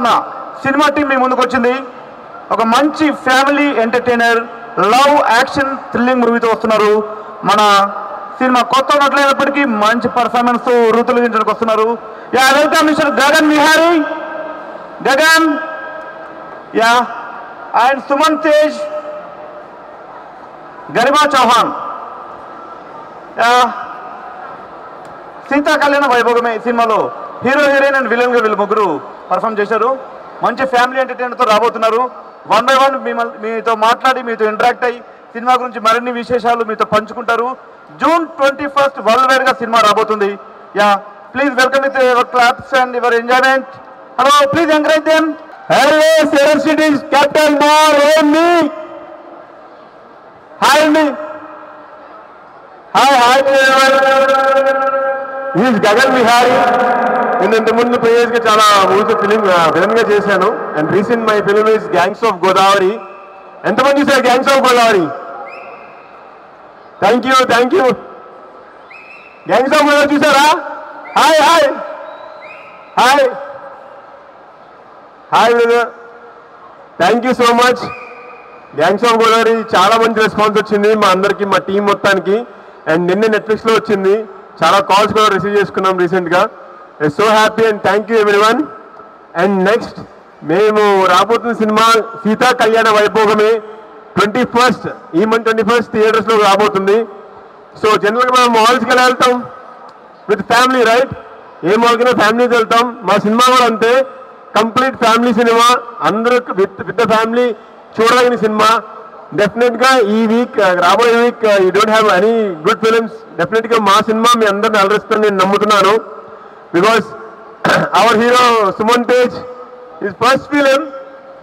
ఆదరణ cinema team మీ ముందుకు వచ్చింది. ఒక మంచి family entertainer love action thrilling మూవీతో వస్తున్నారు. మన సినిమా కొత్త ఉన్నట్లయినప్పటికీ మంచి పర్ఫార్మెన్స్ తో రుతులించడానికి వస్తున్నారు. Ya welcome mister Gagan Vihari, Gagan ya and Suman Tej, Garima Chauhan. Sita Kalyana Vaibhogame సినిమాలో హీరో హీరోయిన్ అండ్ విలన్ గా వీళ్ళు ముగ్గురు పర్ఫామ్ చేశారు. మంచి ఫ్యామిలీ ఎంటర్టైనర్తో రాబోతున్నారు. 1 by 1 మీతో మాట్లాడి మీతో ఇంటరాక్ట్ అయ్యి సినిమా గురించి మరిన్ని విశేషాలు మీతో పంచుకుంటారు. June 21st వరల్డ్ వైడ్ గా సినిమా రాబోతుంది. Yeah please welcome with your claps and your enjoyment. Hello please encourage them. Hello seven cities captain bar only. Hi అండి. Hi is Gagan Vihari. నేను ఇంతకుముందు ప్రీవియస్గా చాలా మూవీస్ విలన్గా చేశాను. And recent my film is gangs of Godavari. ఎంతమంది చూసారు gangs of Godavari? Thank you gangs of Godavari చూసారా? Hi brother, thank you so much. Gangs of Godavari చాలా మంచి రెస్పాన్స్ వచ్చింది మా అందరికి, మా టీం మొత్తానికి. అండ్ నిన్న నెట్ఫ్లిక్స్లో వచ్చింది. చాలా కాల్స్ కూడా రిసీవ్ చేసుకున్నాం రీసెంట్గా. So happy and thank you everyone. And next మేము రాబోతున్న సినిమా సీతా కళ్యాణ వైభోగమే 21st ఈ మంత్ 21st థియేటర్స్లో రాబోతుంది. సో జనరల్గా మనం మాల్స్కి ఎలా వెళ్తాం? With family, right? ఏ మాల్కైనా ఫ్యామిలీతో వెళ్తాం. మా సినిమా కూడా అంతే, కంప్లీట్ ఫ్యామిలీ సినిమా. అందరూ విత్ ద ఫ్యామిలీ చూడదగిన సినిమా. డెఫినెట్గా ఈ వీక్, రాబోయే week you don't have any good films. డెఫినెట్గా మా సినిమా మీ అందరిని అలరిస్తుందని నేను నమ్ముతున్నాను. Because our hero Suman Tej, his first film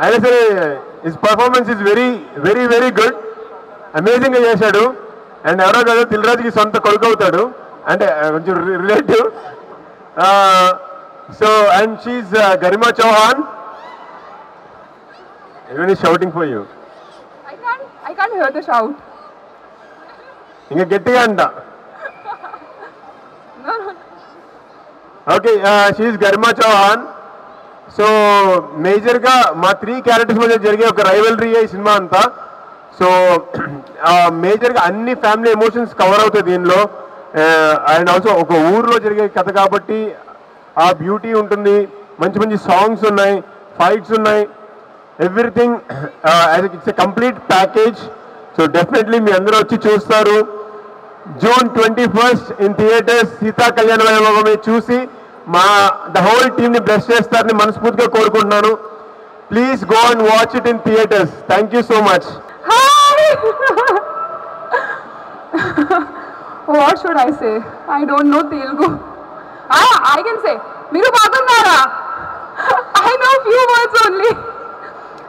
అయినా సరే his performance is very very very good. అమేజింగ్గా చేశాడు. అండ్ ఎవరో కాదు, దిల్రాజుకి సొంత కొడుకు అవుతాడు, అంటే కొంచెం relative. So and she Garima Chauhan. ఎవరిని shouting for you? I can't hear the shout. ఇంకా గట్టిగా అంట. Okay, she Garima Chauhan. So మేజర్గా మా 3 క్యారెక్టర్స్ మధ్య జరిగే ఒక రైవలరీ ఈ సినిమా అంతా. సో మేజర్గా అన్ని ఫ్యామిలీ ఎమోషన్స్ కవర్ అవుతాయి దీనిలో. అండ్ ఆల్సో ఒక ఊర్లో జరిగే కథ కాబట్టి ఆ బ్యూటీ ఉంటుంది. మంచి మంచి సాంగ్స్ ఉన్నాయి, ఫైట్స్ ఉన్నాయి, everything. It's a complete package. So definitely మీ అందరూ వచ్చి చూస్తారు. June 21st in theatres Sita Kalyana Vaibhogame చూసి ద హోల్ టీమ్ ని బ్లెస్ చేస్తారని మనస్ఫూర్తిగా కోరుకుంటున్నాను. Please go and watch it in theatres. Thank you so much. What should I say? I don't know Telugu. I can say Miru Bagundara. I know few words only.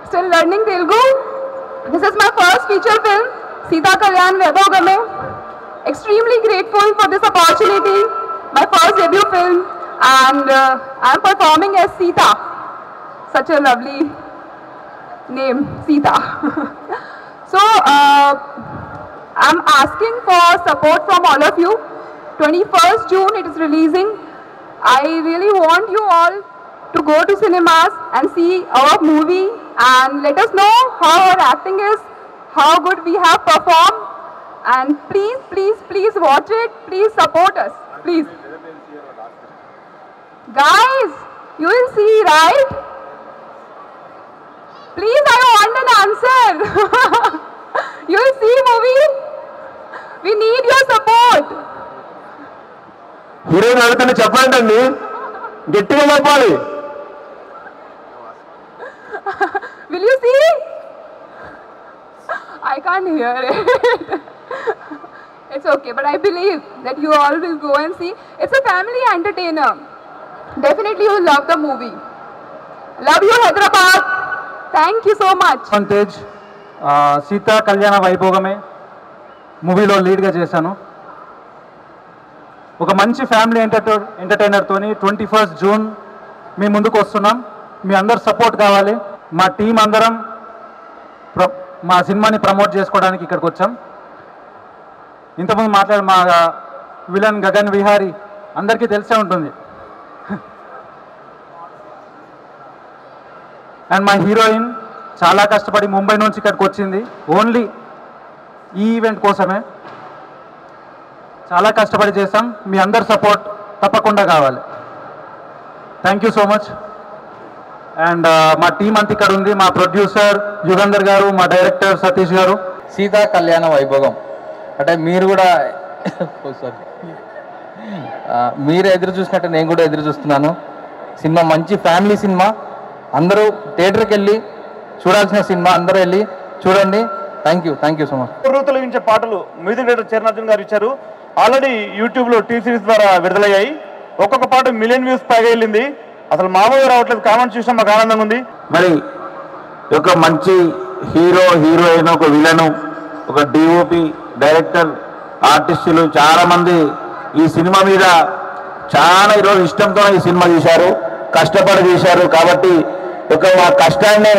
Still learning Telugu. This is my first feature film, Sita Kalyan Vaibhogame. Extremely grateful for this opportunity. My first debut film, and I am performing as Sita. Such a lovely name, Sita. So I am asking for support from all of you. 21st June it is releasing. I really want you all to go to cinemas and see our movie and let us know how our acting is, how good we have performed, and please watch it. Please support us, please. Guys, you will see, right? Please, I want an answer. You will see movie. We need your support. Heroine అడుగుతున్న చెప్పండి, గట్టిగా చెప్పాలి. Will you see? I can't hear it. It's okay, but I believe that you all will go and see. It's a family entertainer. Definitely you will love the movie. Love you, Hyderabad. Thank you so much. Tej Sita Kalyana Vaibhogame మూవీలో లీడ్గా చేశాను. ఒక మంచి family ఎంటర్టైనర్తోని 21st June మీ ముందుకు వస్తున్నాం. మీ అందరు support కావాలి. మా team అందరం మా సినిమాని ప్రమోట్ చేసుకోవడానికి ఇక్కడికి వచ్చాం. ఇంతకుముందు మా విలన్ గగన్ విహారీ అందరికీ తెలిసే ఉంటుంది. అండ్ మా హీరోయిన్ చాలా కష్టపడి ముంబై నుంచి ఇక్కడికి వచ్చింది ఓన్లీ ఈ ఈవెంట్ కోసమే. చాలా కష్టపడి చేసాం. మీ అందరి సపోర్ట్ తప్పకుండా కావాలి. Thank you so much. And మా టీం అంతా ఇక్కడ ఉంది. మా ప్రొడ్యూసర్ యుగంధర్ గారు, మా డైరెక్టర్ సతీష్ గారు. సీతా కళ్యాణ వైభోగం అంటే మీరు కూడా మీరు ఎదురు చూసినట్టు నేను కూడా ఎదురు చూస్తున్నాను. సినిమా మంచి ఫ్యామిలీ సినిమా. అందరూ థియేటర్కి వెళ్ళి చూడాల్సిన సినిమా. అందరూ వెళ్ళి చూడండి. Thank you so much. తొలగించే పాటలు మ్యూజిక్ డైరెక్టర్ చరణార్జున్ గారు ఇచ్చారు. ఆల్రెడీ యూట్యూబ్లో టీవీ సిరీస్ ద్వారా విడుదలయ్యాయి. ఒక్కొక్క పాట 1 మిలియన్ వ్యూస్ పైగా వెళ్ళింది. అసలు మామూలుగా రావట్లేదు. కామెంట్స్ చూసాం, మాకు ఆనందంగా ఉంది. మరి ఒక మంచి హీరో, హీరోయిన్, ఒక విలను, ఒక డిఓపి, డైరెక్టర్, ఆర్టిస్టులు చాలామంది ఈ సినిమా మీద చాలా ఈరోజు ఇష్టంతో ఈ సినిమా చూశారు, కష్టపడి చూశారు. కాబట్టి ఒక మా కష్టాన్ని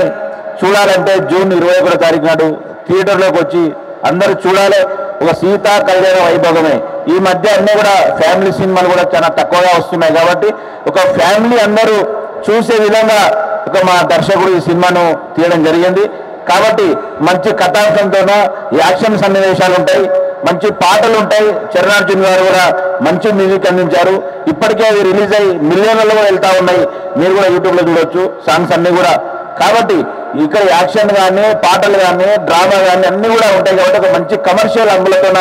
చూడాలంటే జూన్ 21వ తారీఖు నాడు థియేటర్లోకి వచ్చి అందరూ చూడాలి. ఒక సీతా కళ్యాణ వైభోగమే. ఈ మధ్య అన్నీ కూడా ఫ్యామిలీ సినిమాలు కూడా చాలా తక్కువగా వస్తున్నాయి. కాబట్టి ఒక ఫ్యామిలీ అందరూ చూసే విధంగా ఒక మా దర్శకుడు ఈ సినిమాను తీయడం జరిగింది. కాబట్టి మంచి కథాంశంతోన యాక్షన్ సన్నివేశాలు ఉంటాయి, మంచి పాటలు ఉంటాయి. చరణార్జున్ గారు కూడా మంచి మ్యూజిక్ అందించారు. ఇప్పటికే అవి రిలీజ్ అయ్యి మిలియన్లలో వెళ్తా ఉన్నాయి. మీరు కూడా యూట్యూబ్లో చూడొచ్చు సాంగ్స్ అన్నీ కూడా. కాబట్టి ఇక్కడ యాక్షన్ కానీ, పాటలు కానీ, డ్రామా కానీ అన్నీ కూడా ఉంటాయి. కాబట్టి ఒక మంచి కమర్షియల్ అంగులతోన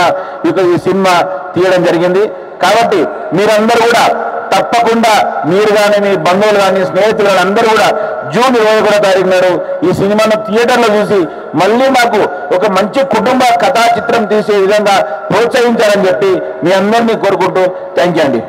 ఈ సినిమా తీయడం జరిగింది. కాబట్టి మీరందరూ కూడా తప్పకుండా మీరు కానీ, మీ బంధువులు కానీ, స్నేహితులు కానీ అందరూ కూడా జూన్ 21వ తారీఖు నాడు ఈ సినిమాను థియేటర్లో చూసి మళ్ళీ మాకు ఒక మంచి కుటుంబ కథా చిత్రం తీసే విధంగా ప్రోత్సహించాలని చెప్పి మీ అందరినీ కోరుకుంటూ థ్యాంక్ యూ అండి.